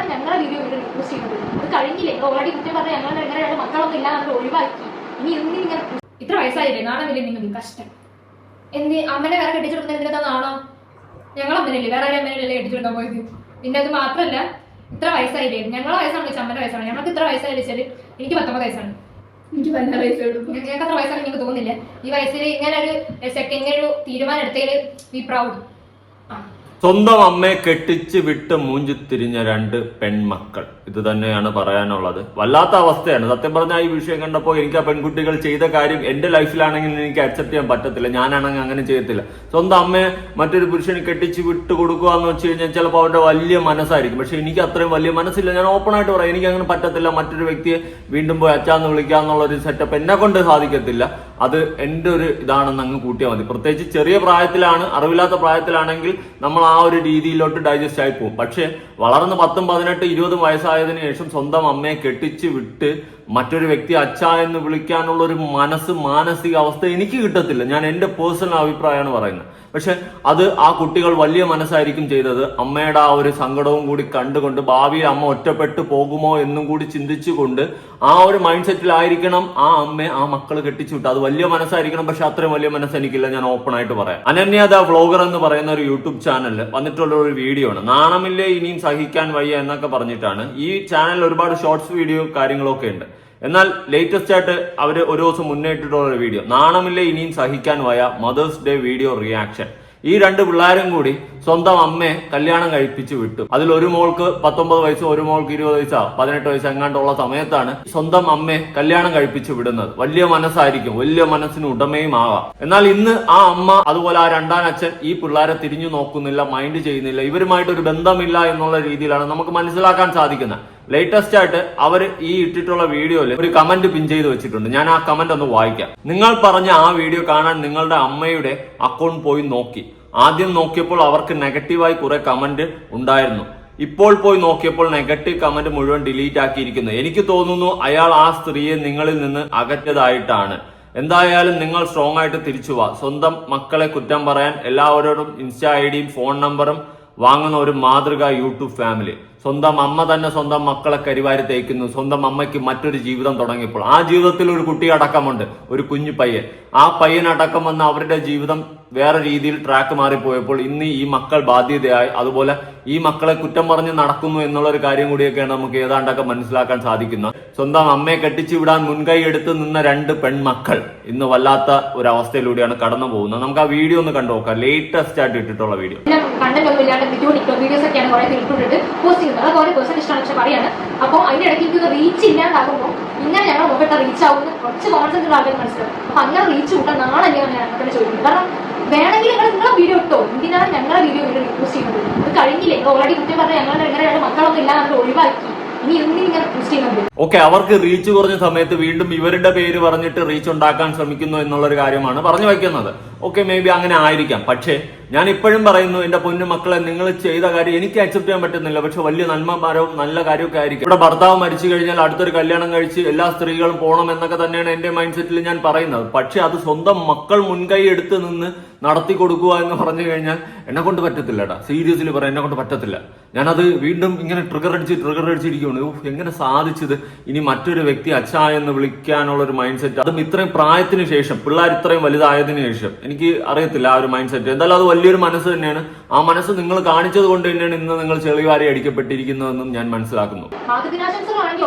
എന്തിനാണ് ഞങ്ങളുടെ വീഡിയോ ഇവിടെ പോസ്റ്റ് ചെയ്യുന്നത്? അത് കഴിഞ്ഞില്ലേ? ഓൾറെഡി കുറ്റം പറഞ്ഞ ഞങ്ങളുടെ എങ്ങനെയാണ് മക്കളൊന്നും ഇല്ല നമ്മൾ ഒഴിവാക്കി. ഇനി എന്തിനിങ്ങനെ ഇത്ര വയസ്സായില്ലേ? നാണമില്ലേ നിങ്ങൾക്ക്? കഷ്ടം. എന്ത് അമ്മനെ വേറെ കെട്ടിച്ചു കൊടുക്കുന്ന എന്തിനാണോ? ഞങ്ങൾ അമ്മനല്ലേ, വേറെ ആരും അമ്മനല്ലേ കെട്ടിച്ചു കൊടുക്കാൻ പോയത്? പിന്നെ അത് മാത്രമല്ല, ഇത്ര വയസ്സായില്ലേ? ഞങ്ങളെ വയസ്സാണ് വിളിച്ചാൽ അമ്മന്റെ വയസ്സാണ്. ഞങ്ങൾക്ക് ഇത്ര വയസ്സായി വെച്ചാൽ എനിക്ക് 19 വയസ്സാണ്. എനിക്ക് 16 വയസ്സേ ഉള്ളൂ. ഞങ്ങൾക്ക് അത്ര വയസ്സാണ് നിങ്ങൾക്ക് തോന്നുന്നില്ല? ഈ വയസ്സിൽ ഇങ്ങനെ ഒരു തീരുമാനം എടുത്തതിൽ ബി പ്രൗഡ്. സ്വന്തം അമ്മയെ കെട്ടിച്ച് വിട്ട് മൂഞ്ചിത്തിരിഞ്ഞ 2 പെൺമക്കൾ. ഇത് തന്നെയാണ് പറയാനുള്ളത്. വല്ലാത്ത അവസ്ഥയാണ് സത്യം പറഞ്ഞാൽ. ഈ വിഷയം കണ്ടപ്പോൾ എനിക്ക് ആ പെൺകുട്ടികൾ ചെയ്ത കാര്യം എന്റെ ലൈഫിലാണെങ്കിൽ എനിക്ക് അക്സെപ്റ്റ് ചെയ്യാൻ പറ്റത്തില്ല. ഞാനാണെങ്കിൽ അങ്ങനെ ചെയ്യത്തില്ല. സ്വന്തം അമ്മയെ മറ്റൊരു പുരുഷന് കെട്ടിച്ച് വിട്ട് കൊടുക്കുക എന്ന് വെച്ച് കഴിഞ്ഞാൽ ചിലപ്പോൾ അവരുടെ വലിയ മനസ്സായിരിക്കും. പക്ഷെ എനിക്ക് അത്രയും വലിയ മനസ്സില്ല. ഞാൻ ഓപ്പൺ ആയിട്ട് പറയാം, എനിക്ക് അങ്ങനെ പറ്റത്തില്ല. മറ്റൊരു വ്യക്തിയെ വീണ്ടും പോയി അച്ഛാന്ന് വിളിക്കാന്നുള്ള ഒരു സെറ്റപ്പ് എന്നെ കൊണ്ട് സാധിക്കത്തില്ല. അത് എന്റെ ഒരു ഇതാണെന്ന് അങ്ങ് കൂട്ടിയാൽ മതി. പ്രത്യേകിച്ച് ചെറിയ പ്രായത്തിലാണ്, അറിവില്ലാത്ത പ്രായത്തിലാണെങ്കിൽ നമ്മൾ ആ ഒരു രീതിയിലോട്ട് ഡൈജസ്റ്റ് ആയി പോകും. പക്ഷെ വളർന്ന് 10, 18, 20 വയസ്സായതിനു ശേഷം സ്വന്തം അമ്മയെ കെട്ടിച്ച് വിട്ട് മറ്റൊരു വ്യക്തി അച്ഛ എന്ന് വിളിക്കാനുള്ള ഒരു മാനസിക അവസ്ഥ എനിക്ക് കിട്ടത്തില്ല. ഞാൻ എന്റെ പേഴ്സണൽ അഭിപ്രായമാണ് പറയുന്നത്. പക്ഷെ അത് ആ കുട്ടികൾ വലിയ മനസ്സായിരിക്കും ചെയ്തത്. അമ്മയുടെ ആ ഒരു സങ്കടവും കൂടി കണ്ടുകൊണ്ട് ഭാവിയിൽ അമ്മ ഒറ്റപ്പെട്ടു പോകുമോ എന്നും കൂടി ചിന്തിച്ചുകൊണ്ട് ആ ഒരു മൈൻഡ് സെറ്റിലായിരിക്കണം ആ അമ്മയെ ആ മക്കൾ കെട്ടിച്ചു വിട്ടു. അത് വലിയ മനസ്സായിരിക്കണം. പക്ഷെ അത്രയും വലിയ മനസ്സ് എനിക്കില്ല. ഞാൻ ഓപ്പൺ ആയിട്ട് പറയാം. അനന്യ ദ വ്ലോഗർ എന്ന് പറയുന്ന ഒരു യൂട്യൂബ് ചാനലിൽ വന്നിട്ടുള്ള ഒരു വീഡിയോ ആണ്. നാണമില്ലേ ഇനിയും സഹിക്കാൻ വയ്യ എന്നൊക്കെ പറഞ്ഞിട്ടാണ്. ഈ ചാനലിൽ ഒരുപാട് ഷോർട്സ് വീഡിയോ കാര്യങ്ങളൊക്കെ ഉണ്ട്. എന്നാൽ ലേറ്റസ്റ്റ് ആയിട്ട് അവര് ഒരു ദിവസം മുന്നേ ഇട്ടിട്ടുള്ള വീഡിയോ, നാണമില്ലേ ഇനിയും സഹിക്കാൻ വയ്യ മദേഴ്സ് ഡേ വീഡിയോ റിയാക്ഷൻ. ഈ 2 പിള്ളേരും കൂടി സ്വന്തം അമ്മയെ കല്യാണം കഴിപ്പിച്ച് വിട്ടു. അതിൽ ഒരു മോൾക്ക് 19 വയസ്സും ഒരു മോൾക്ക് 20 വയസ്സാ 18 വയസ്സ് എങ്ങാണ്ടുള്ള സമയത്താണ് സ്വന്തം അമ്മയെ കല്യാണം കഴിപ്പിച്ച് വിടുന്നത്. വലിയ മനസ്സായിരിക്കും, വലിയ മനസ്സിന് ഉടമയും ആകാം. എന്നാൽ ഇന്ന് ആ അമ്മ അതുപോലെ ആ 2ാം അച്ഛൻ ഈ പിള്ളേരെ തിരിഞ്ഞു നോക്കുന്നില്ല, മൈൻഡ് ചെയ്യുന്നില്ല. ഇവരുമായിട്ട് ഒരു ബന്ധമില്ല എന്നുള്ള രീതിയിലാണ് നമുക്ക് മനസ്സിലാക്കാൻ സാധിക്കുന്നത്. ലേറ്റസ്റ്റ് ആയിട്ട് അവർ ഈ ഇട്ടിട്ടുള്ള വീഡിയോയിൽ ഒരു കമന്റ് പിൻ ചെയ്ത് വെച്ചിട്ടുണ്ട്. ഞാൻ ആ കമന്റ് ഒന്ന് വായിക്കാം. നിങ്ങൾ പറഞ്ഞ ആ വീഡിയോ കാണാൻ നിങ്ങളുടെ അമ്മയുടെ അക്കൗണ്ട് പോയി നോക്കി. ആദ്യം നോക്കിയപ്പോൾ അവർക്ക് നെഗറ്റീവായി കുറെ കമന്റ് ഉണ്ടായിരുന്നു. ഇപ്പോൾ പോയി നോക്കിയപ്പോൾ നെഗറ്റീവ് കമന്റ് മുഴുവൻ ഡിലീറ്റ് ആക്കിയിരിക്കുന്നു. എനിക്ക് തോന്നുന്നു അയാൾ ആ സ്ത്രീയെ നിങ്ങളിൽ നിന്ന് അകറ്റതായിട്ടാണ്. എന്തായാലും നിങ്ങൾ സ്ട്രോങ് ആയിട്ട് തിരിച്ചു വാ. സ്വന്തം മക്കളെ കുറ്റം പറയാൻ എല്ലാവരോടും ഇൻസ്റ്റാ ഐഡിയും ഫോൺ നമ്പറും വാങ്ങുന്ന ഒരു മാതൃക യൂട്യൂബ് ഫാമിലി. സ്വന്തം അമ്മ തന്നെ സ്വന്തം മക്കളെ കരിവാരി തേക്കുന്നു. സ്വന്തം അമ്മയ്ക്ക് മറ്റൊരു ജീവിതം തുടങ്ങിയപ്പോൾ ആ ജീവിതത്തിൽ ഒരു കുട്ടി അടക്കമുണ്ട്, ഒരു കുഞ്ഞു പയ്യൻ. ആ പയ്യനടക്കം വന്ന് അവരുടെ ജീവിതം വേറെ രീതിയിൽ ട്രാക്ക് മാറിപ്പോയപ്പോൾ ഇന്ന് ഈ മക്കൾ ബാധ്യതയായി. അതുപോലെ ഈ മക്കളെ കുറ്റം പറഞ്ഞ് നടക്കുന്നു എന്നുള്ളൊരു കാര്യം കൂടിയൊക്കെയാണ് നമുക്ക് ഏതാണ്ടൊക്കെ മനസ്സിലാക്കാൻ സാധിക്കുന്നത്. സ്വന്തം അമ്മയെ കെട്ടിച്ചു വിടാൻ മുൻകൈ എടുത്ത് നിന്ന 2 പെൺമക്കൾ ഇന്ന് വല്ലാത്ത ഒരു അവസ്ഥയിലൂടെയാണ് കടന്നു പോകുന്നത്. നമുക്ക് ആ വീഡിയോ ഒന്ന് കണ്ടു നോക്കാം. ലേറ്റസ്റ്റ് ആയിട്ട് ഇട്ടിട്ടുള്ള വീഡിയോ. വീഡിയോസ് ഒക്കെയാണ് കുറെ ഇട്ടിട്ട് പോസ്റ്റ് ചെയ്യുന്നത്. അത് കുറെ പേഴ്സൺ ഇഷ്ടമാണ്. പക്ഷെ പറയാണ് അപ്പോൾ അതിന്റെ ഇടയ്ക്ക് എനിക്ക് റീച്ച് ഇല്ലാണ്ടാകുമ്പോൾ ഇങ്ങനെ ഞങ്ങൾ നോക്കിയിട്ട് റീച്ച് ആവുന്ന കുറച്ച് കോൺസെപ്റ്റ് ഉള്ള ആൾക്കാർ മനസ്സിലാവും. അപ്പൊ അങ്ങനെ റീച്ച് കൂട്ടാൻ നാളെ ഞാൻ അങ്ങനെ ചോദിക്കുന്നത്. കാരണം വേണമെങ്കിൽ നിങ്ങളെ വീഡിയോ ഇട്ടോ, എന്തിനാണ് ഞങ്ങളുടെ വീഡിയോ ഇവിടെ പോസ്റ്റ് ചെയ്യുന്നത്? അത് കഴിഞ്ഞില്ലേ? ഓൾറെഡി കുറ്റം പറഞ്ഞ ഞങ്ങളുടെ എങ്ങനെയാണ് മക്കളൊന്നും ഇല്ല നമ്മൾ ഒഴിവാക്കി. ഇനി എന്തിനിങ്ങനെ പോസ്റ്റ് ചെയ്യുന്നത്? ഓക്കെ, അവർക്ക് റീച്ച് കുറഞ്ഞ സമയത്ത് വീണ്ടും ഇവരുടെ പേര് പറഞ്ഞിട്ട് റീച്ച് ഉണ്ടാക്കാൻ ശ്രമിക്കുന്നു എന്നുള്ളൊരു കാര്യമാണ് പറഞ്ഞു വയ്ക്കുന്നത്. ഓക്കെ, മേ ബി അങ്ങനെ ആയിരിക്കാം. പക്ഷേ ഞാൻ ഇപ്പോഴും പറയുന്നു, എന്റെ പൊന്നു മക്കളെ, നിങ്ങൾ ചെയ്ത കാര്യം എനിക്ക് അക്സെപ്റ്റ് ചെയ്യാൻ പറ്റുന്നില്ല. പക്ഷെ വലിയ നന്മമാരവും നല്ല കാര്യമൊക്കെ ആയിരിക്കും. ഇവിടെ ഭർത്താവ് മരിച്ചു കഴിഞ്ഞാൽ അടുത്തൊരു കല്യാണം കഴിച്ച് എല്ലാ സ്ത്രീകളും പോകണം എന്നൊക്കെ തന്നെയാണ് എന്റെ മൈൻഡ് സെറ്റിൽ ഞാൻ പറയുന്നത്. പക്ഷെ അത് സ്വന്തം മക്കൾ മുൻകൈ എടുത്ത് നിന്ന് നടത്തി കൊടുക്കുക എന്ന് പറഞ്ഞു കഴിഞ്ഞാൽ എന്നെ കൊണ്ട് പറ്റത്തില്ലടാ. സീരിയസ്ലി പറയാം, എന്നെ കൊണ്ട് പറ്റത്തില്ല. ഞാനത് വീണ്ടും ഇങ്ങനെ ട്രിഗർ അടിച്ചിരിക്കുകയാണ്. എങ്ങനെ സാധിച്ചത്? ഇനി മറ്റൊരു വ്യക്തി അച്ഛാ എന്ന് വിളിക്കാനുള്ള ഒരു മൈൻഡ് സെറ്റ്, അതും ഇത്രയും പ്രായത്തിന് ശേഷം, പിള്ളേർ ഇത്രയും വലുതായതിനു ശേഷം. എനിക്ക് അറിയത്തില്ല ആ ഒരു മൈൻഡ് സെറ്റ്. എന്തായാലും അത് വലിയൊരു മനസ്സ് തന്നെയാണ്. ആ മനസ്സ് നിങ്ങൾ കാണിച്ചത് കൊണ്ട് തന്നെയാണ് ഇന്ന് നിങ്ങൾ ചെളിവാരി അടിക്കപ്പെട്ടിരിക്കുന്നതെന്നും ഞാൻ മനസ്സിലാക്കുന്നു.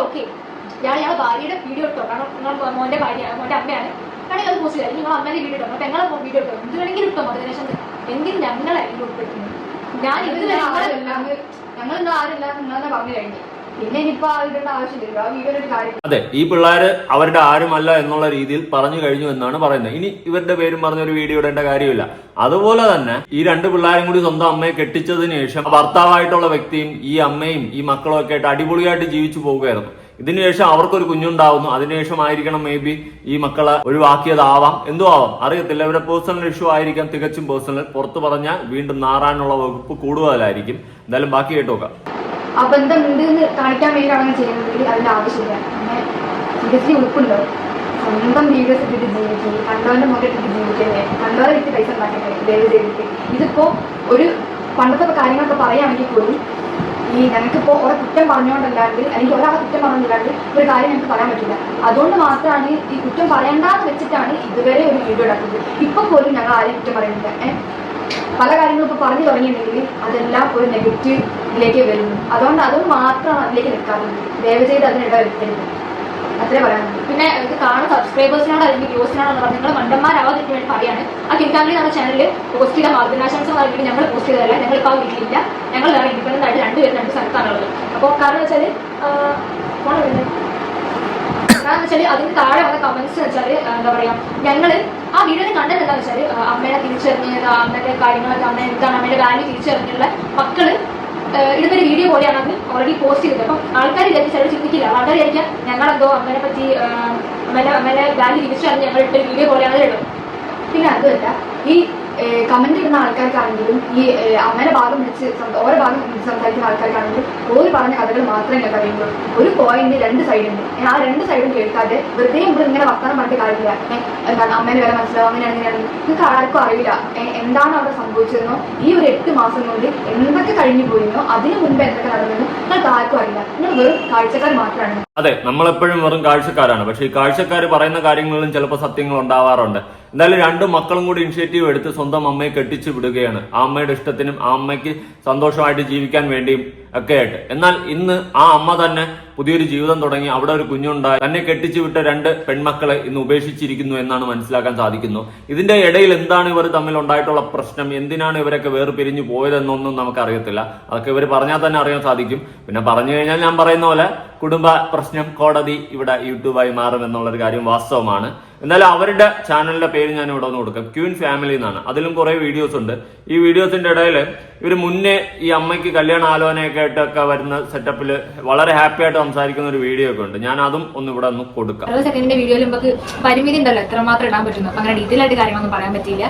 ഭാര്യയുടെ വീഡിയോ ഇട്ടോ, കാരണം മോന്റെ ഭാര്യ, മോന്റെ അമ്മയാണ്. വേണമെങ്കിൽ അത് പോസ്റ്റ് ചെയ്യാം. നിങ്ങൾ അമ്മേന്റെ വീഡിയോ ഇട്ടോ, പെങ്ങളെ വീഡിയോ ഇട്ടോ, എന്ത് വേണമെങ്കിലും ഇട്ടോ. അതിനുശേഷം എന്തിനും ഞങ്ങളെ ഉൾപ്പെടുത്തുന്നു. ഞാൻ ഞങ്ങളെന്താ ആരില്ല നിങ്ങളെന്നെ പറഞ്ഞു കഴിഞ്ഞു. പിന്നെ ഇനിയിപ്പോ ഇതിന്റെ ആവശ്യമില്ല. ആ വീഡിയോയുടെ ഒരു കാര്യം, അതെ, ഈ പിള്ളേര് അവരുടെ ആരുമല്ല എന്നുള്ള രീതിയിൽ പറഞ്ഞു കഴിഞ്ഞു എന്നാണ് പറയുന്നത്. ഇനി ഇവരുടെ പേരും പറഞ്ഞൊരു വീഡിയോ ഇടേണ്ട കാര്യമില്ല. അതുപോലെ തന്നെ ഈ 2 പിള്ളേരും കൂടി സ്വന്തം അമ്മയെ കെട്ടിച്ചതിന് ശേഷം ഭർത്താവായിട്ടുള്ള വ്യക്തിയും ഈ അമ്മയും ഈ മക്കളും ഒക്കെ ആയിട്ട് അടിപൊളിയായിട്ട് ജീവിച്ചു പോവുകയായിരുന്നു. ഇതിനുശേഷം അവർക്കൊരു കുഞ്ഞുണ്ടാവുന്നു. അതിനുശേഷം ആയിരിക്കണം മേ ബി ഈ മക്കളെ ഒഴിവാക്കിയതാവാം, എന്തോ ആവാം, അറിയത്തില്ല. ഇവരുടെ പേഴ്സണൽ ഇഷ്യൂ ആയിരിക്കാം, തികച്ചും പേഴ്സണൽ. പുറത്തു പറഞ്ഞാൽ വീണ്ടും നാറാനുള്ള വകുപ്പ് കൂടുതലായിരിക്കും. എന്തായാലും ബാക്കി കേട്ടോക്കാം. ആ ബന്ധം ഉണ്ട് എന്ന് കാണിക്കാൻ വേണ്ടിയിട്ടാണ് അങ്ങനെ ചെയ്യുന്നത്. അതിന്റെ ആവശ്യമില്ല. അങ്ങനെ സീരിയസ്ലി ഉൾപ്പുണ്ടോ? സ്വന്തം വീഡിയോസ് ഇട്ടിട്ട് ജീവിക്കും, കണ്ടവന്റെ മുഖം ഇട്ടിട്ട് ജീവിക്കല്ലേ, കണ്ടവരെ ഇട്ട് പൈസ ഉണ്ടാക്കട്ടെ, ദയവ് ചെയ്തിട്ട്. ഇതിപ്പോ ഒരു പണ്ടത്തെ കാര്യങ്ങളൊക്കെ പറയുകയാണെങ്കിൽ പോലും ഈ ഞങ്ങൾക്കിപ്പോൾ ഓരോ കുറ്റം പറഞ്ഞുകൊണ്ടല്ലാണ്ട് അല്ലെങ്കിൽ ഒരാളെ കുറ്റം പറഞ്ഞുകൊണ്ടല്ലാണ്ട് ഒരു കാര്യം ഞങ്ങൾക്ക് പറയാൻ പറ്റില്ല. അതുകൊണ്ട് മാത്രമാണ് ഈ കുറ്റം പറയണ്ടെന്ന് വെച്ചിട്ടാണ് ഇതുവരെ ഒരു വീഡിയോ ഇടാത്തത്. ഇപ്പം പോലും ഞങ്ങൾ ആരെയും കുറ്റം പറയുന്നില്ല. പല കാര്യങ്ങളും ഇപ്പോൾ പറഞ്ഞു തുടങ്ങിയിട്ടുണ്ടെങ്കിൽ അതെല്ലാം ഒരു നെഗറ്റീവ് ഇതിലേക്ക് വരുന്നു. അതുകൊണ്ട് മാത്രമാണ് അതിലേക്ക് നിൽക്കാറുണ്ട്. ദയവ് ചെയ്ത് അതിനിട വരുത്തരുത്. അത്രേ പറയാനുള്ളൂ. പിന്നെ ഇത് കാണുന്ന സബ്സ്ക്രൈബേഴ്സിനോട് അല്ലെങ്കിൽ വ്യൂസിനോട് പറഞ്ഞാൽ നിങ്ങൾ മണ്ടന്മാരാവാതിരിക്കാൻ വേണ്ടി പറയാണ്. ആ കിൻ ഫാമിലി നമ്മുടെ ചാനലിൽ പോസ്റ്റ് ചെയ്ത മാർഗനാശംസ പറഞ്ഞിട്ട് ഞങ്ങൾ പോസ്റ്റ് ചെയ്തതല്ല. ഞങ്ങളിപ്പോൾ ആ വീട്ടിലില്ല. ഞങ്ങൾ വേറെ ഇൻഡിപെൻഡൻ്റ് ആയിട്ട് രണ്ടുപേരും രണ്ട് സ്ഥലത്താണുള്ളത്. അപ്പോൾ കാരണം വെച്ചാൽ അതിന് താഴെ വന്ന കമന്റ്സ് വെച്ചാൽ എന്താ പറയാ, ഞങ്ങൾ ആ വീഡിയോയിൽ കണ്ടത് എന്താണെന്ന് വെച്ചാൽ അമ്മേനെ തിരിച്ചറിഞ്ഞത്, അമ്മയുടെ കാര്യങ്ങളൊക്കെ അമ്മ എന്താണ് അമ്മയുടെ വാല്യൂ തിരിച്ചറിഞ്ഞുള്ള മക്കള് ഇടുന്നൊരു വീഡിയോ പോലെയാണ് അത് ഓൾറെഡി പോസ്റ്റ് ചെയ്തത്. അപ്പം ആൾക്കാർ വിചാരിച്ച് ചിലർ ചിന്തിക്കില്ല. ആൾക്കാർ വിചാരിക്കാം ഞങ്ങളെന്തോ അമ്മേനെ പറ്റി അമ്മേനെ വാല്യൂ തിരിച്ചറിഞ്ഞ് ഞങ്ങൾ ഇട്ടൊരു വീഡിയോ പോലെയാണ് ഇടുന്നത്. പിന്നെ അതുമല്ല, ഈ കമന്റ് ഇടുന്ന ആൾക്കാർക്കാണെങ്കിലും ഈ അമ്മേനെ ഭാഗം വിളിച്ച് ഓരോ ഭാഗം സംസാരിക്കുന്ന ആൾക്കാർക്കാണെങ്കിലും ഓര് പറഞ്ഞ കഥകൾ മാത്രമേ ഞാൻ പറയുള്ളൂ. ഒരു പോയിന്റ് രണ്ട് സൈഡുണ്ട്. ആ രണ്ട് സൈഡും കേൾക്കാതെ വെറുതെ ഇവിടെ ഇങ്ങനെ വർത്തമാനം പറഞ്ഞിട്ട് കാര്യമില്ല. എന്താണ് അമ്മേനെ വരെ മനസ്സിലാവും, അങ്ങനെയാണ് നിങ്ങൾക്ക് ആർക്കും അറിയില്ല എന്താണ് അവിടെ സംഭവിച്ചതെന്നോ ഈ ഒരു 8 മാസം കൊണ്ട് എന്തൊക്കെ കഴിഞ്ഞു പോയിരുന്നോ അതിന് മുൻപ് എന്തൊക്കെ നടന്നെന്നോ നിങ്ങൾക്ക് ആർക്കും അറിയില്ല. നിങ്ങൾ വെറും കാഴ്ചക്കാർ മാത്രമാണ്. അതെ, നമ്മളെപ്പോഴും വെറും കാഴ്ചക്കാരാണ്. പക്ഷെ ഈ കാഴ്ചക്കാർ പറയുന്ന കാര്യങ്ങളിലും ചിലപ്പോൾ സത്യങ്ങൾ ഉണ്ടാവാറുണ്ട്. എന്തായാലും 2 മക്കളും കൂടി ഇനിഷ്യേറ്റീവ് എടുത്ത് സ്വന്തം അമ്മയെ കെട്ടിച്ചു വിടുകയാണ്. ആ അമ്മയുടെ ഇഷ്ടത്തിനും ആ അമ്മയ്ക്ക് സന്തോഷമായിട്ട് ജീവിക്കാൻ വേണ്ടിയും ഒക്കെ ആയിട്ട്. എന്നാൽ ഇന്ന് ആ അമ്മ തന്നെ പുതിയൊരു ജീവിതം തുടങ്ങി, അവിടെ ഒരു കുഞ്ഞുണ്ടായി, തന്നെ കെട്ടിച്ചു വിട്ട 2 പെൺമക്കളെ ഇന്ന് ഉപേക്ഷിച്ചിരിക്കുന്നു എന്നാണ് മനസ്സിലാക്കാൻ സാധിക്കുന്നു. ഇതിന്റെ ഇടയിൽ എന്താണ് ഇവർ തമ്മിൽ ഉണ്ടായിട്ടുള്ള പ്രശ്നം, എന്തിനാണ് ഇവരൊക്കെ വേർപിരിഞ്ഞു പോയതെന്നൊന്നും നമുക്കറിയത്തില്ല. അതൊക്കെ ഇവർ പറഞ്ഞാൽ തന്നെ അറിയാൻ സാധിക്കും. പിന്നെ പറഞ്ഞു കഴിഞ്ഞാൽ ഞാൻ പറയുന്ന പോലെ കുടുംബ പ്രശ്നം കോടതി ഇവിടെ യൂട്യൂബായി മാറും എന്നുള്ളൊരു കാര്യം വാസ്തവമാണ്. എന്നാലും അവരുടെ ചാനലിന്റെ പേര് ഞാൻ ഇവിടെ ഒന്ന് കൊടുക്കാം, ക്യൂൻ ഫാമിലി എന്നാണ്. അതിലും കുറെ വീഡിയോസ് ഉണ്ട്. ഈ വീഡിയോസിന്റെ ഇടയിൽ ഇവർ മുന്നേ ഈ അമ്മയ്ക്ക് കല്യാണ ആലോചനയൊക്കെ ആയിട്ടൊക്കെ വരുന്ന സെറ്റപ്പിൽ വളരെ ഹാപ്പി ആയിട്ട് സംസാരിക്കുന്ന ഒരു വീഡിയോ ഒക്കെ ഉണ്ട്. ഞാൻ അതും ഒന്ന് ഇവിടെ ഒന്ന് കൊടുക്കാം. 60 സെക്കൻഡിന്റെ വീഡിയോയിൽ നമുക്ക് പരിമിതി ഉണ്ടല്ലോ എത്രമാത്രം ഇടാൻ പറ്റുന്നു. അങ്ങനെ ഡീറ്റെയിൽ ആയിട്ട് കാര്യങ്ങളൊന്നും പറയാൻ പറ്റിയില്ല.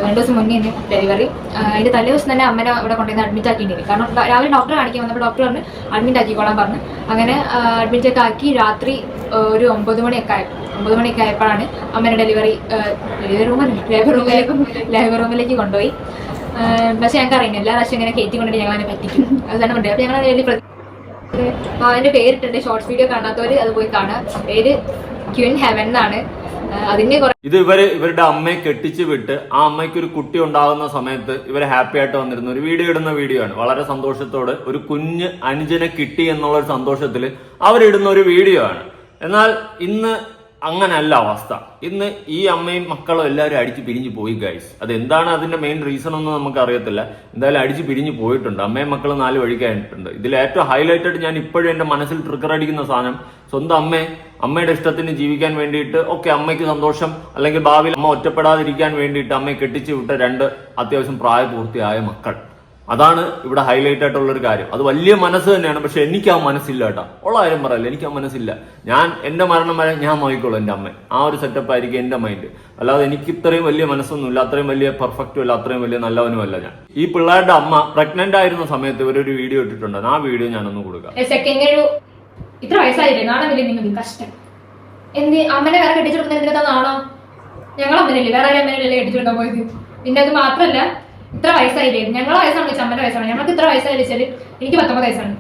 2 ദിവസം മുന്നേ തന്നെ ഡെലിവറി. അതിന്റെ തലേ ദിവസം തന്നെ അമ്മനെ ഇവിടെ കൊണ്ടുവന്ന് അഡ്മിറ്റ് ആക്കിയിട്ടുണ്ട്. കാരണം രാവിലെ ഡോക്ടറെ കാണിക്കാൻ വന്നപ്പോൾ ഡോക്ടർ പറഞ്ഞ് അഡ്മിറ്റ് ആക്കിക്കോളാൻ പറഞ്ഞു. അങ്ങനെ അഡ്മിറ്റ് ഒക്കെ ആക്കി രാത്രി ഒരു 9 മണിയൊക്കെ ആയപ്പോഴാണ് അമ്മേനെ ഡെലിവറി ലേബർ റൂമിലേക്ക് കൊണ്ടുപോയി. പക്ഷെ ഞങ്ങൾക്ക് അറിയുന്നത് എല്ലാ പ്രാവശ്യം ഇങ്ങനെ കയറ്റി കൊണ്ടിട്ട് ഞങ്ങൾ അതിനെ പറ്റിക്കും. അത് തന്നെ കൊണ്ടുപോയി. അപ്പോൾ ഞങ്ങൾ വലിയ അതിന്റെ പേരിട്ടുണ്ട്. ഷോർട്സ് വീഡിയോ കാണാത്തവര് അത് പോയി കാണാം. പേര് ക്യൂൻ ഹെവൻ എന്നാണ്. ഇത് ഇവരുടെ അമ്മയെ കെട്ടിച്ചു വിട്ട് ആ അമ്മയ്ക്ക് ഒരു കുട്ടി ഉണ്ടാകുന്ന സമയത്ത് ഇവരെ ഹാപ്പി ആയിട്ട് വന്നിരുന്ന ഒരു വീഡിയോ ഇടുന്ന വീഡിയോ ആണ്. വളരെ സന്തോഷത്തോടെ ഒരു കുഞ്ഞ് അനുജനെ കിട്ടി എന്നുള്ള ഒരു സന്തോഷത്തിൽ അവരിടുന്ന ഒരു വീഡിയോ ആണ്. എന്നാൽ ഇന്ന് അങ്ങനല്ല അവസ്ഥ. ഇന്ന് ഈ അമ്മയും മക്കളും എല്ലാവരും അടിച്ചു പിരിഞ്ഞു പോയി ഗൈസ്. അത് എന്താണ് അതിന്റെ മെയിൻ റീസൺ ഒന്നും നമുക്ക് അറിയത്തില്ല. എന്തായാലും അടിച്ചു പിരിഞ്ഞു പോയിട്ടുണ്ട്. അമ്മയും മക്കളും 4 വഴിക്കായിട്ടുണ്ട്. ഇതിൽ ഏറ്റവും ഹൈലൈറ്റഡ് ഞാൻ ഇപ്പോഴും എന്റെ മനസ്സിൽ ട്രിഗർ അടിക്കുന്ന സാധനം, സ്വന്തം അമ്മയുടെ ഇഷ്ടത്തിന് ജീവിക്കാൻ വേണ്ടിയിട്ട് അമ്മയ്ക്ക് സന്തോഷം അല്ലെങ്കിൽ ഭാവിയിൽ അമ്മ ഒറ്റപ്പെടാതിരിക്കാൻ വേണ്ടിയിട്ട് അമ്മയെ കെട്ടിച്ചു വിട്ട 2 അത്യാവശ്യം പ്രായപൂർത്തിയായ മക്കൾ. അതാണ് ഇവിടെ ഹൈലൈറ്റ് ആയിട്ടുള്ള ഒരു കാര്യം. അത് വലിയ മനസ്സ് തന്നെയാണ്. പക്ഷെ എനിക്ക് ആ മനസ്സില്ല കേട്ടോ. ഉള്ള കാര്യം പറയല്ല, എനിക്ക് ആ മനസ്സില്ല. ഞാൻ എന്റെ മരണം വരെ ഞാൻ നോക്കിക്കോളൂ എന്റെ അമ്മ. ആ ഒരു സെറ്റപ്പ് ആയിരിക്കും എന്റെ മൈൻഡ്. അല്ലാതെ എനിക്ക് ഇത്രയും വലിയ മനസ്സൊന്നുമില്ല. അത്രയും വലിയ പെർഫെക്റ്റും അല്ല, അത്രയും വലിയ നല്ലവനുമല്ല ഞാൻ. ഈ പിള്ളേരുടെ അമ്മ പ്രഗ്നന്റ് ആയിരുന്ന സമയത്ത് ഇവരൊരു വീഡിയോ ഇട്ടിട്ടുണ്ട്. ആ വീഡിയോ ഞാനൊന്ന് കൊടുക്കാം. ഇത്ര വയസ്സായില്ലേ, കാണാനില്ലേ നിങ്ങൾക്ക് കഷ്ടം? അമ്മനെ വേറെ കെട്ടിച്ചെടുക്കുന്ന എന്തിനാണോ? ഞങ്ങൾ അമ്മനല്ലേ, വേറെ ആരും അമ്മനല്ലേ കെട്ടിച്ചെടുക്കാൻ പോയത്. പിന്നെ അത് മാത്രമല്ല, ഇത്ര വയസ്സായില്ലേ, ഞങ്ങളെ വയസ്സാണ് വിളിച്ചാൽ അമ്മന്റെ വയസ്സാണ്. ഞങ്ങൾക്ക് ഇത്ര വയസ്സായില്ലേ വെച്ചാൽ എനിക്ക് 19 വയസ്സാണ്.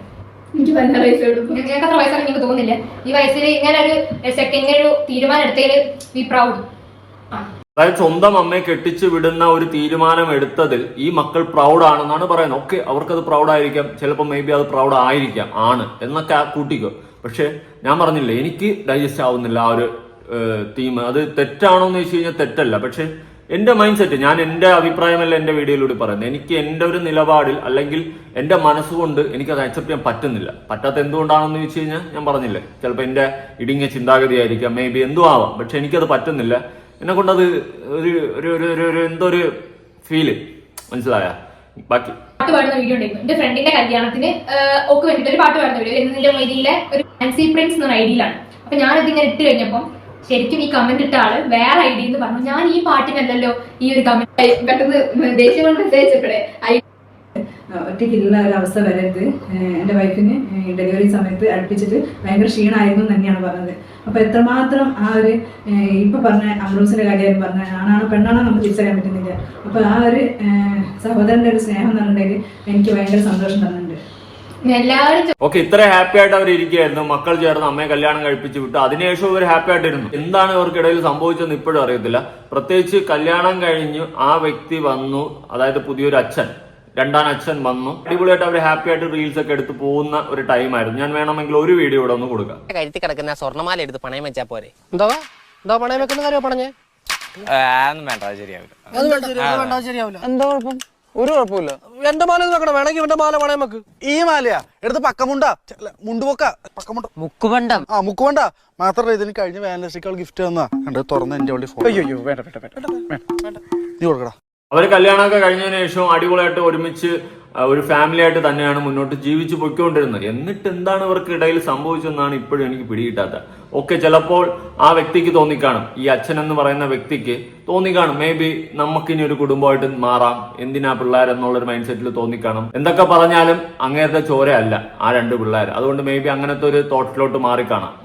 എനിക്ക് 16 വയസ്സുള്ളൂ. ഞങ്ങൾക്ക് അത്ര വയസ്സാണ് നിങ്ങൾക്ക് തോന്നുന്നില്ല. ഈ വയസ്സിൽ ഇങ്ങനെ ഒരു സെക്കൻഡ് ഒരു തീരുമാനം എടുത്തതിൽ വി പ്രൗഡ്. അതായത് സ്വന്തം അമ്മയെ കെട്ടിച്ചു വിടുന്ന ഒരു തീരുമാനം എടുത്തതിൽ ഈ മക്കൾ പ്രൗഡ് ആണെന്നാണ് പറയുന്നത്. ഓക്കെ, അവർക്കത് പ്രൗഡ് ആയിരിക്കാം, ചിലപ്പോൾ മേ ബി അത് പ്രൗഡ് ആയിരിക്കാം, ആണ് എന്നൊക്കെ കൂട്ടിക്കോ. പക്ഷെ ഞാൻ പറഞ്ഞില്ലേ, എനിക്ക് ഡൈജസ്റ്റ് ആവുന്നില്ല ആ ഒരു തീം. അത് തെറ്റാണോ എന്ന് ചോദിച്ചു കഴിഞ്ഞാൽ തെറ്റല്ല. പക്ഷെ എന്റെ മൈൻഡ് സെറ്റ്, ഞാൻ എന്റെ അഭിപ്രായമല്ല എന്റെ വീഡിയോയിലൂടെ പറയുന്നത്. എനിക്ക് എന്റെ ഒരു നിലപാടിൽ അല്ലെങ്കിൽ എന്റെ മനസ്സുകൊണ്ട് എനിക്കത് അക്സെപ്റ്റ് ചെയ്യാൻ പറ്റുന്നില്ല. പറ്റാത്ത എന്തുകൊണ്ടാണെന്ന് ചോദിച്ചു കഴിഞ്ഞാൽ ഞാൻ പറഞ്ഞില്ലേ, ചിലപ്പോൾ എന്റെ ഇടുങ്ങിയ ചിന്താഗതി ആയിരിക്കാം, മേ ബി എന്തും ആവാം. പക്ഷെ എനിക്കത് പറ്റുന്നില്ല. എന്നെ കൊണ്ടത് ഒരു എന്തോ ഒരു ഫീല്, മനസ്സിലായ? ബാക്കി പാട്ട് പാടുന്ന വീഡിയോ ഉണ്ടായിരുന്നു എന്റെ ഫ്രണ്ടിന്റെ കല്യാണത്തിന്. ഒക്കെ വേണ്ടിട്ട് ഒരു പാട്ട് പാടുന്ന വീഡിയോ എന്നിന്റെ മൊയ്തിയിലെ ഒരു ഫാൻസി പ്രിൻസ് എന്ന ഐഡിയിലാണ്. അപ്പൊ ഞാനത് ഇങ്ങനെ ഇട്ട് കഴിഞ്ഞപ്പം ശരിക്കും ഈ കമന്റ് ഇട്ട ആള് വേറെ ഐഡി എന്ന് പറഞ്ഞു. ഞാൻ ഈ പാട്ടിനല്ലല്ലോ ഈ ഒരു കമന്റ്. പെട്ടെന്ന് ദേഷ്യം കൊണ്ട് മെസ്സേജ് ഒറ്റയ്ക്കുള്ള ഒരു അവസ്ഥ വരരുത്. എൻ്റെ വൈഫിന് ഡെലിവറി സമയത്ത് അടുപ്പിച്ചിട്ട് ഭയങ്കര ക്ഷീണമായിരുന്നു തന്നെയാണ് പറഞ്ഞത്. അപ്പോൾ എത്രമാത്രം ആ ഒരു ഇപ്പം പറഞ്ഞ അമ്രൂസിൻ്റെ കാര്യം പറഞ്ഞ ആണാണോ പെണ്ണാണോ നമുക്ക് തിരിച്ചറിയാൻ പറ്റുന്നില്ല. അപ്പോൾ ആ ഒരു സഹോദരൻ്റെ ഒരു സ്നേഹം എന്ന് പറഞ്ഞിട്ടുണ്ടെങ്കിൽ എനിക്ക് ഭയങ്കര സന്തോഷം തന്നിട്ടുണ്ട്. എല്ലാവരും ഓക്കെ, ഇത്ര ഹാപ്പി ആയിട്ട് അവർ ഇരിക്കുകയായിരുന്നു. മക്കൾ ചേർന്ന് അമ്മയെ കല്യാണം കഴിപ്പിച്ച് വിട്ടു. അതിനുശേഷം ഇവർ ഹാപ്പി ആയിട്ടിരുന്നു. എന്താണ് ഇവർക്കിടയിൽ സംഭവിച്ചതെന്ന് ഇപ്പോഴും അറിയത്തില്ല. പ്രത്യേകിച്ച് കല്യാണം കഴിഞ്ഞു ആ വ്യക്തി വന്നു, അതായത് പുതിയൊരു അച്ഛൻ, രണ്ടാം അച്ഛൻ വന്നു. അടിപൊളിയായിട്ട് അവർ ഹാപ്പി ആയിട്ട് റീൽസ് ഒക്കെ എടുത്ത് പോകുന്ന ഒരു ടൈം ആയിരുന്നു. ഞാൻ വേണമെങ്കിൽ ഒരു വീഡിയോ ഇവിടെ ഒന്ന് കൊടുക്കാം. കരുത്തി കിടക്കുന്ന സ്വർണ്ണമാല എടുത്ത് പണയം വെച്ചാ പോരെ? എന്തോ പണയം വെക്കുന്ന കാര്യം പറഞ്ഞേ? വേണ്ട, ശരിയാവില്ല. എന്താ കുഴപ്പം? ഒരു കുഴപ്പമില്ല. എന്റെ മാല വെക്കണം, വേണമെങ്കിൽ എന്റെ മാല പണയം വെക്ക്. ഈ മാലയാ എടുത്ത് പക്കമുണ്ട മുണ്ടുപൊക്ക പക്കമുണ്ട മുക്കുവണ്ടം. മുക്കുവണ്ട മാത്രല്ല, ഇതിന് കഴിഞ്ഞ വാലന്റൈൻസിക്കാൾ ഗിഫ്റ്റ് തന്നാ കണ്ടത്. തുറന്ന് എന്റെ വണ്ടി ഫോൺ. അയ്യോ വേണ്ട നീ കൊടുക്കടാ. അവർ കല്യാണമൊക്കെ കഴിഞ്ഞതിന് ശേഷം അടിപൊളിയായിട്ട് ഒരുമിച്ച് ഒരു ഫാമിലി ആയിട്ട് തന്നെയാണ് മുന്നോട്ട് ജീവിച്ചു പൊയ്ക്കൊണ്ടിരുന്നത്. എന്നിട്ട് എന്താണ് ഇവർക്ക് ഇടയിൽ സംഭവിച്ചതെന്നാണ് ഇപ്പോഴും എനിക്ക് പിടികിട്ടാത്തത്. ഓക്കെ, ചിലപ്പോൾ ആ വ്യക്തിക്ക് തോന്നിക്കാണും, ഈ അച്ഛൻ എന്ന് പറയുന്ന വ്യക്തിക്ക് തോന്നിക്കാണും, മേ ബി നമുക്കിനി ഒരു കുടുംബമായിട്ട് മാറാം, എന്തിനാ പിള്ളേരെന്നുള്ളൊരു മൈൻഡ് സെറ്റിൽ തോന്നിക്കാണും. എന്തൊക്കെ പറഞ്ഞാലും അങ്ങേരത്തെ ചോരയല്ല ആ രണ്ട് പിള്ളേർ. അതുകൊണ്ട് മേ ബി അങ്ങനത്തെ ഒരു തോട്ടിലോട്ട്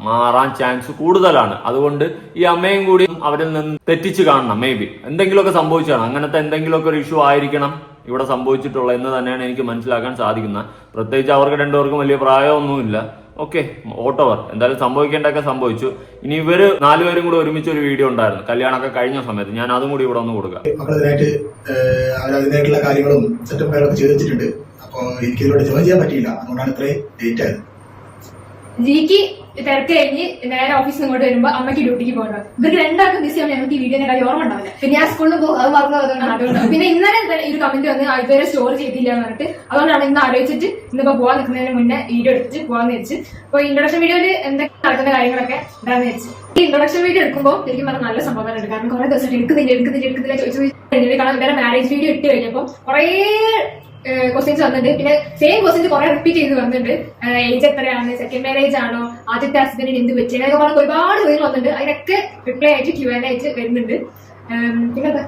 മാറാൻ ചാൻസ് കൂടുതലാണ്. അതുകൊണ്ട് ഈ അമ്മയും കൂടി അവരിൽ നിന്ന് തെറ്റിച്ച് കാണണം. മേ ബി എന്തെങ്കിലുമൊക്കെ സംഭവിച്ചാണ്, അങ്ങനത്തെ എന്തെങ്കിലുമൊക്കെ ഒരു ഇഷ്യൂ ആയിരിക്കണം ഇവിടെ സംഭവിച്ചിട്ടുള്ളത് എന്ന് തന്നെയാണ് എനിക്ക് മനസ്സിലാക്കാൻ സാധിക്കുന്നത്. പ്രത്യേകിച്ച് അവർക്ക് രണ്ടുപേർക്കും വലിയ പ്രായമൊന്നുമില്ല. ഓക്കെ, ഓട്ടോവർ എന്തായാലും സംഭവിക്കേണ്ടതൊക്കെ സംഭവിച്ചു. ഇനി ഇവര് നാലുപേരും കൂടെ ഒരുമിച്ച് ഒരു വീഡിയോ ഉണ്ടായിരുന്നു കല്യാണമൊക്കെ കഴിഞ്ഞ സമയത്ത്. ഞാൻ അതും കൂടി ഇവിടെ ഒന്ന് കൊടുക്കാം. അതിനായിട്ടുള്ള കാര്യങ്ങളും സെറ്റപ്പുകളൊക്കെ ചെയ്ത് വെച്ചിട്ടുണ്ട്. അപ്പൊ എനിക്ക് ഇതിലൂടെ ജോയിൻ ചെയ്യാൻ പറ്റിയില്ല, അതുകൊണ്ടാണ് ഇത്രയും ലേറ്റ് ആയത്. ജിക്ക് തിരക്ക് കഴിഞ്ഞ് നേരെ ഓഫീസിൽ നിന്ന് ഇങ്ങോട്ട് വരുമ്പോ അമ്മയ്ക്ക് ഡ്യൂട്ടിക്ക് പോകണം. ഇവർക്ക് രണ്ടാൾക്കും ബിസി ആവുമ്പോൾ ഞങ്ങൾക്ക് ഈ വീഡിയോന്റെ കാര്യം ഓർമ്മ ഉണ്ടാവില്ല. പിന്നെ ഞാൻ സ്കൂളിൽ പോകും, അത് മറന്നു അതുകൊണ്ട്. പിന്നെ ഇന്നലെ ഈ ഒരു കമന്റ് വന്ന് ഇതുവരെ സ്റ്റോർ ചെയ്തില്ല എന്ന് പറഞ്ഞിട്ട്, അതുകൊണ്ടാണ് ഇന്ന് ആലോചിച്ചിട്ട് ഇന്നിപ്പോ പോകാൻ നിൽക്കുന്നതിന് മുന്നേ വീഡിയോ എടുത്തിട്ട് പോകാന്ന് വെച്ച്. അപ്പൊ ഇൻട്രൊഡക്ഷൻ വീഡിയോയിൽ എന്തൊക്കെ നടക്കുന്ന കാര്യങ്ങളൊക്കെ ഇടാന്ന് വെച്ച്. ഈ ഇൻട്രൊഡക്ഷൻ വീഡിയോ എടുക്കുമ്പോൾ ശരിക്കും പറഞ്ഞാൽ നല്ല സംഭവം ഉണ്ട്. കാരണം കുറെ ദിവസം എടുക്കുന്നില്ല ചോദിച്ചു. കാരണം വേറെ മാരേജ് വീഡിയോ ഇട്ട് കഴിഞ്ഞപ്പോൾ കുറെ ക്വസ്റ്റ്യൻസ് വന്നിട്ടുണ്ട്. പിന്നെ സെയിം ക്വസ്റ്റ്യൻസ് കുറെ റിപ്പീറ്റ് ചെയ്ത് വന്നിട്ടുണ്ട്. ഏജ് എത്രയാണ്, സെക്കൻഡ് മാരേജ് ആണോ, ആദ്യത്തെ ഹസ്ബൻഡിന് എന്ത് പറ്റി, അങ്ങനെയൊക്കെ പറഞ്ഞ ഒരുപാട് ചോദ്യങ്ങൾ വന്നിട്ടുണ്ട്. അതിനൊക്കെ റിപ്ലൈ ആയിട്ട് Q&A ആയിട്ട് വരുന്നുണ്ട്. പിന്നെന്താ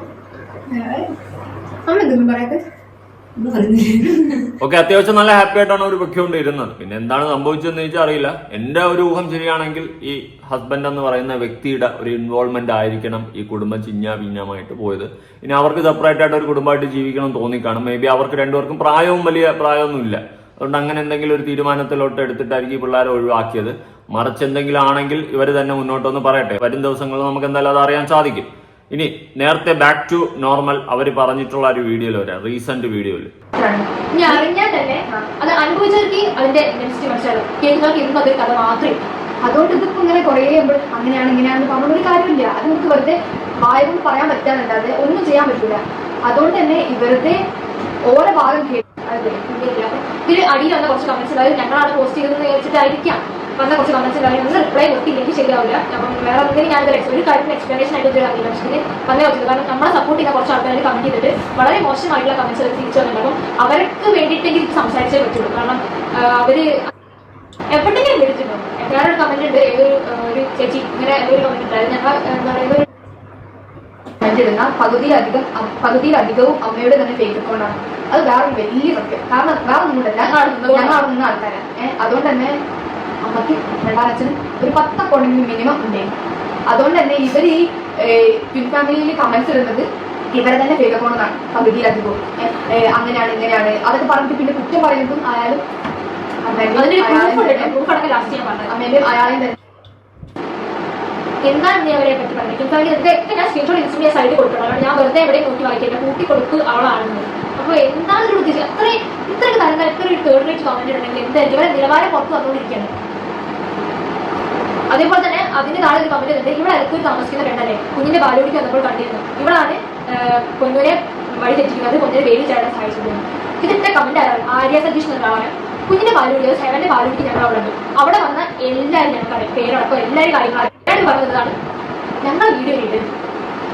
അമ്മ എന്തൊന്നും പറയാത്ത ഓക്കെ, അത്യാവശ്യം നല്ല ഹാപ്പി ആയിട്ടാണ് അവർ പൊയ്ക്കൊണ്ടിരുന്നത്. പിന്നെ എന്താണ് സംഭവിച്ചതെന്ന് ചോദിച്ചാൽ അറിയില്ല. എന്റെ ഒരു ഊഹം ശരിയാണെങ്കിൽ ഈ ഹസ്ബൻഡ് എന്ന് പറയുന്ന വ്യക്തിയുടെ ഒരു ഇൻവോൾവ്മെന്റ് ആയിരിക്കണം ഈ കുടുംബം ഭിന്നമായിട്ട് പോയത്. ഇനി അവർക്ക് സെപ്പറേറ്റ് ആയിട്ട് ഒരു കുടുംബമായിട്ട് ജീവിക്കണം തോന്നിക്കാണും. മേ ബി അവർക്ക് രണ്ടുപേർക്കും വലിയ പ്രായമൊന്നും ഇല്ല. അതുകൊണ്ട് അങ്ങനെ എന്തെങ്കിലും ഒരു തീരുമാനത്തിലോട്ട് എടുത്തിട്ടായിരിക്കും ഈ പിള്ളേരെ ഒഴിവാക്കിയത്. മറിച്ച് എന്തെങ്കിലും ആണെങ്കിൽ ഇവർ തന്നെ മുന്നോട്ടൊന്ന് പറയട്ടെ. വരും ദിവസങ്ങളിൽ നമുക്ക് എന്തായാലും അത് അറിയാൻ സാധിക്കും. ഇനി നേരത്തെ ബാക്ക് ടു നോർമൽ അവർ പറഞ്ഞിട്ടുള്ള ഒരു വീഡിയോയിൽ വരാം, റീസെന്റ് വീഡിയോയിൽ. ഇനി അറിഞ്ഞാൽ തന്നെ അത് അനുഭവിച്ചവർക്ക് അതിന്റെ നെക്സ്റ്റ് മനസ്സിലാവും. കേൾക്കുന്നവർക്ക് ഇന്നും അതൊരു കഥ മാത്രമേ. അതുകൊണ്ട് ഇതിപ്പോ ഇങ്ങനെ കുറെ അങ്ങനെയാണ് ഇങ്ങനെയാണെന്ന് പറഞ്ഞൊരു കാര്യമില്ല. അത് നമുക്ക് വെറുതെ വായകൊണ്ട് പറയാൻ പറ്റാന്നല്ലാതെ ഒന്നും ചെയ്യാൻ പറ്റില്ല. അതുകൊണ്ട് തന്നെ ഇവരുടെ ഓരോ ഭാഗം ഇതിൽ അടിയിൽ വന്ന കുറച്ച് കമന്റ്സ്, അതായത് ഞങ്ങളാണ് പോസ്റ്റ് ചെയ്തതെന്ന് വിചാരിച്ചിട്ടായിരിക്കാം വന്ന കുറച്ച് കമന്റ്സ് കാര്യം ഒന്ന് റിപ്ലൈ കൊടുത്തില്ലെങ്കിൽ ശരിയാവില്ല. അപ്പം വേറെ എന്തെങ്കിലും ഞാൻ ഒരു കാര്യത്തിന് എക്സ്പ്ലനേഷൻ ആയിട്ട് ഒരു അറിയില്ല. പക്ഷേ വന്നേ വെച്ചത് കാരണം നമ്മളെ സപ്പോർട്ട് ചെയ്യുന്ന കുറച്ച് ആൾക്കാർ കമന്റ് ചെയ്തിട്ട് വളരെ മോശമായിട്ടുള്ള കമന്റ്സ് തിരിച്ചു വന്നിട്ടുണ്ടാകും. അവർക്ക് വേണ്ടിയിട്ടെങ്കിൽ സംസാരിച്ചേ പറ്റുള്ളൂ. കാരണം അവര് എപ്പോഴെങ്കിലും വിളിച്ചിട്ടുണ്ടോ? വേറൊരു കമന്റ് ഉണ്ട്, ഒരു ചേച്ചി ഇങ്ങനെ ഒരു കമന്റ് ഉണ്ടായിരുന്നു. ഞങ്ങൾ എന്താ പറയുക ഇടുന്ന പകുതിയിലധികവും അമ്മയുടെ തന്നെ ഫേക്ക് അക്കൗണ്ടാണ്. അത് വേറെ വലിയ സത്യം. കാരണം വേറെ ഒന്നും കൊണ്ടല്ല, ഞങ്ങൾ അവിടെ നിന്ന ആൾക്കാരാണ്. അതുകൊണ്ട് തന്നെ അമ്മയ്ക്ക് രണ്ടാനച്ഛനും ഒരു 10 അക്കൗണ്ടെങ്കിലും മിനിമം ഉണ്ടായിരുന്നു. അതുകൊണ്ട് തന്നെ ഇവർ ഈ ട്വിൻ ഫാമിലിയിൽ കമന്റ്സ് ഇടുന്നത് ഇവരെ തന്നെ ഫേക്ക് അക്കൗണ്ടാണ് പകുതിയിലധികവും. അങ്ങനെയാണ് ഇങ്ങനെയാണ് അതൊക്കെ പറഞ്ഞിട്ട് പിന്നെ കുറ്റം പറയുന്നതും ആയാലും അമ്മേന്റെയും അയാളെയും തന്നെ എന്താണ് നീ അവരെ പറ്റി പറഞ്ഞത്? ഇതൊക്കെ ഞാൻ സ്ക്രീൻഷോട്ട് ഇൻസ്റ്റന്റ് സൈഡ് കൊടുക്കണം. ഞാൻ വെറുതെ എവിടെ നോക്കി വായിക്കില്ല, കൂട്ടി കൊടുത്ത് അവളാണെന്ന്. അപ്പൊ എന്താണ് ഒരു ഉദ്ദേശം? ഇത്രയൊക്കെ തരുന്ന എത്ര ഒരു തേർഡ് റേറ്റ് കമന്റ് ഉണ്ടെങ്കിൽ എന്തായിരിക്കും ഇവരെ നിലവാരം പുറത്ത് വന്നുകൊണ്ടിരിക്കുകയാണ്. അതേപോലെ തന്നെ അതിന് താഴെ ഒരു കമന്റ് ഉണ്ട്, ഇവിടെ അടുത്തൊരു താമസിക്കുന്ന പെണ്ണല്ലേ കുഞ്ഞിന്റെ ബാലോടിക്ക് വന്നപ്പോൾ കണ്ടിരുന്നു, ഇവളാണ് പൊന്നുവിനെ വഴി തെറ്റിക്കുന്നത്, പൊന്നിനെ വേലി ചാടാൻ സഹായിച്ചിരുന്നു. ഇതിന്റെ കമന്റ് ആര്യ സതീഷ് എന്നൊരാളാണ്. കുഞ്ഞിന്റെ ബാലോടി സെവന്റെ ബാലോടിക്ക് ഞങ്ങൾ അവിടെ ഉണ്ട്. അവിടെ വന്ന എല്ലാവരും ഞങ്ങൾക്കറിയാം, പേരടക്കം എല്ലാവരും കാര്യങ്ങളും പറഞ്ഞതാണ് ഞങ്ങൾ വീഡിയോ ഇട്ട്.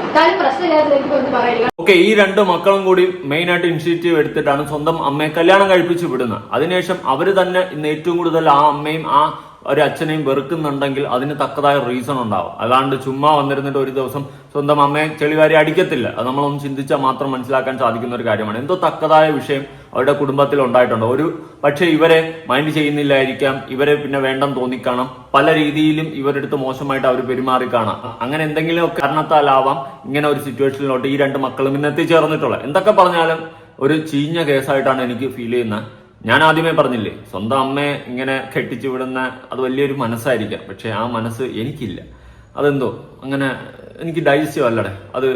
എന്തായാലും പ്രശ്നമില്ലാത്തതെനിക്ക് ഒന്ന് പറയുക. ഓക്കെ, ഈ രണ്ട് മക്കളും കൂടി മെയിൻ ആയിട്ട് ഇനിഷ്യേറ്റീവ് എടുത്തിട്ടാണ് സ്വന്തം അമ്മയെ കല്യാണം കഴിപ്പിച്ച് വിടുന്നത്. അതിനുശേഷം അവര് തന്നെ ഇന്ന് ഏറ്റവും കൂടുതൽ ആ അമ്മയും ആ ഒരു അച്ഛനെയും വെറുക്കുന്നുണ്ടെങ്കിൽ അതിന് തക്കതായ റീസൺ ഉണ്ടാവും. അല്ലാണ്ട് ചുമ്മാ വന്നിരുന്നിട്ട് ഒരു ദിവസം സ്വന്തം അമ്മയെ ചെളിവാരി അടിക്കത്തില്ല. അത് നമ്മളൊന്ന് ചിന്തിച്ചാൽ മാത്രം മനസ്സിലാക്കാൻ സാധിക്കുന്ന ഒരു കാര്യമാണ്. എന്തോ തക്കതായ വിഷയം അവരുടെ കുടുംബത്തിൽ ഉണ്ടായിട്ടുണ്ട്. ഒരു പക്ഷേ ഇവരെ മൈൻഡ് ചെയ്യുന്നില്ലായിരിക്കാം, ഇവരെ പിന്നെ വേണ്ടെന്ന് തോന്നിക്കാണാം, പല രീതിയിലും ഇവരെടുത്ത് മോശമായിട്ട് അവർ പെരുമാറി കാണാം. അങ്ങനെ എന്തെങ്കിലും കാരണത്താലാവാം ഇങ്ങനെ ഒരു സിറ്റുവേഷനിലോട്ട് ഈ രണ്ട് മക്കളും ഇന്ന് എത്തിച്ചേർന്നിട്ടുള്ളത്. എന്തൊക്കെ പറഞ്ഞാലും ഒരു ചീഞ്ഞ കേസായിട്ടാണ് എനിക്ക് ഫീൽ ചെയ്യുന്നത്. ഞാൻ ആദ്യമേ പറഞ്ഞില്ലേ, സ്വന്തം അമ്മയെ ഇങ്ങനെ കെട്ടിച്ചു വിടുന്ന അത് വലിയൊരു മനസ്സായിരിക്കാം, പക്ഷെ ആ മനസ്സ് എനിക്കില്ല. അതെന്തോ അങ്ങനെ എനിക്ക് ഡൈജസ്റ്റീവ് അല്ലടേ. അത്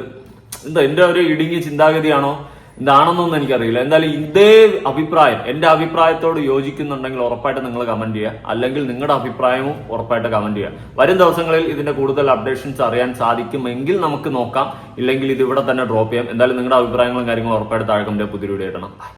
എന്തോ എൻ്റെ ഒരു ഇടുങ്ങിയ ചിന്താഗതിയാണോ എന്താണെന്നൊന്നും എനിക്കറിയില്ല. എന്തായാലും ഇതേ അഭിപ്രായം, എൻ്റെ അഭിപ്രായത്തോട് യോജിക്കുന്നുണ്ടെങ്കിൽ ഉറപ്പായിട്ട് നിങ്ങൾ കമന്റ് ചെയ്യുക, അല്ലെങ്കിൽ നിങ്ങളുടെ അഭിപ്രായവും ഉറപ്പായിട്ട് കമന്റ് ചെയ്യുക. വരും ദിവസങ്ങളിൽ ഇതിന്റെ കൂടുതൽ അപ്ഡേഷൻസ് അറിയാൻ സാധിക്കുമെങ്കിൽ നമുക്ക് നോക്കാം, ഇല്ലെങ്കിൽ ഇത് ഇവിടെ തന്നെ ഡ്രോപ്പ് ചെയ്യാം. എന്തായാലും നിങ്ങളുടെ അഭിപ്രായങ്ങളും കാര്യങ്ങളും ഉറപ്പായിട്ട് താഴെ കമന്റ് പുതിയ വീഡിയോ ഇടണം.